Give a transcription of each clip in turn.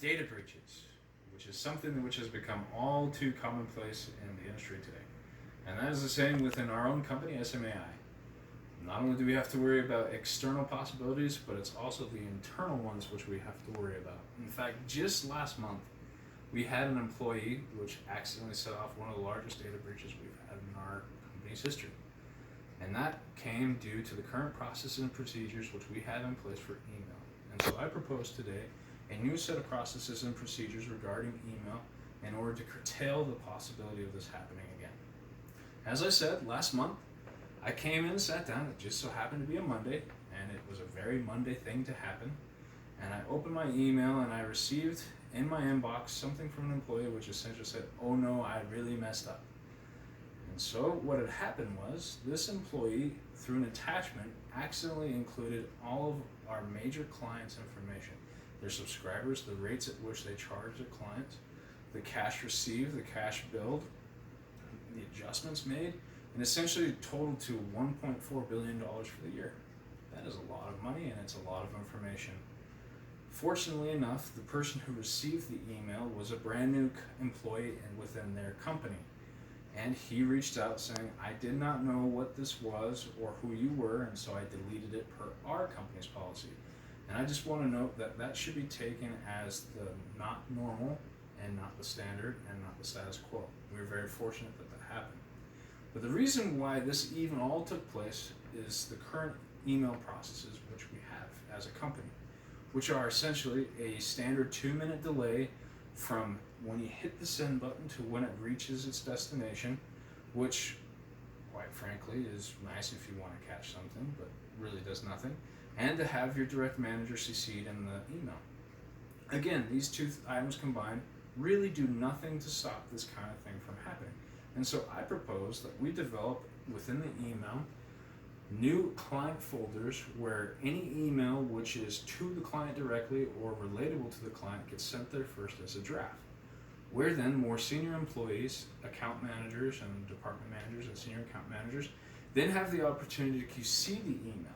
data breaches, which is something which has become all too commonplace in the industry today. And that is the same within our own company, SMAI. Not only do we have to worry about external possibilities, but it's also the internal ones which we have to worry about. In fact, just last month, we had an employee which accidentally set off one of the largest data breaches we've had in our company's history. And that came due to the current processes and procedures which we have in place for email. And so I propose today a new set of processes and procedures regarding email in order to curtail the possibility of this happening again. As I said, last month, I came in and sat down. It just so happened to be a Monday, and it was a very Monday thing to happen. And I opened my email and I received in my inbox something from an employee which essentially said, "Oh no, I really messed up." And so what had happened was this employee, through an attachment, accidentally included all of our major clients' information. Their subscribers, the rates at which they charge their clients, the cash received, the cash billed, the adjustments made, and essentially totaled to $1.4 billion for the year. That is a lot of money and it's a lot of information. Fortunately enough, the person who received the email was a brand new employee within their company. And he reached out saying, "I did not know what this was or who you were, and so I deleted it per our company's policy." And I just want to note that that should be taken as the not normal and not the standard and not the status quo. We were very fortunate that that happened. But the reason why this even all took place is the current email processes which we have as a company, which are essentially a standard 2-minute delay from when you hit the send button to when it reaches its destination, which quite frankly is nice if you want to catch something, but really does nothing, and to have your direct manager CC'd in the email. Again, these two items combined really do nothing to stop this kind of thing from happening. And so I propose that we develop within the email new client folders where any email which is to the client directly or relatable to the client gets sent there first as a draft, where then more senior employees, account managers and department managers and senior account managers then have the opportunity to see the email.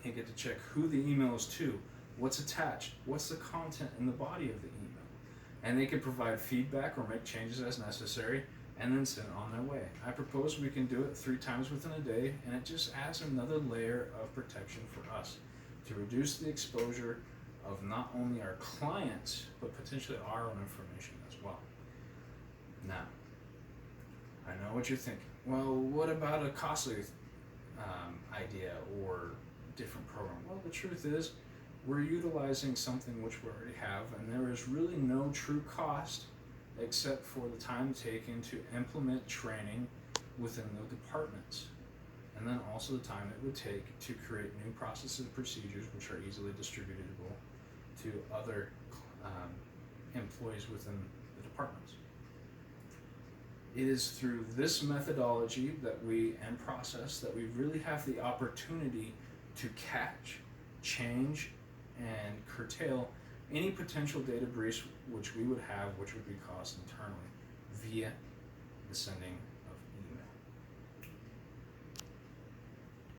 You get to check who the email is to, what's attached, what's the content and the body of the email, and they can provide feedback or make changes as necessary and then send it on their way. I propose we can do it 3 times within a day, and it just adds another layer of protection for us to reduce the exposure of not only our clients, but potentially our own information as well. Now, I know what you're thinking. Well, what about a costly idea or different program? Well, the truth is, we're utilizing something which we already have, and there is really no true cost except for the time taken to implement training within the departments, and then also the time it would take to create new processes and procedures which are easily distributable to other employees within the departments. It is through this methodology and process that we really have the opportunity to catch, change, and curtail any potential data breach which we would have, which would be caused internally via the sending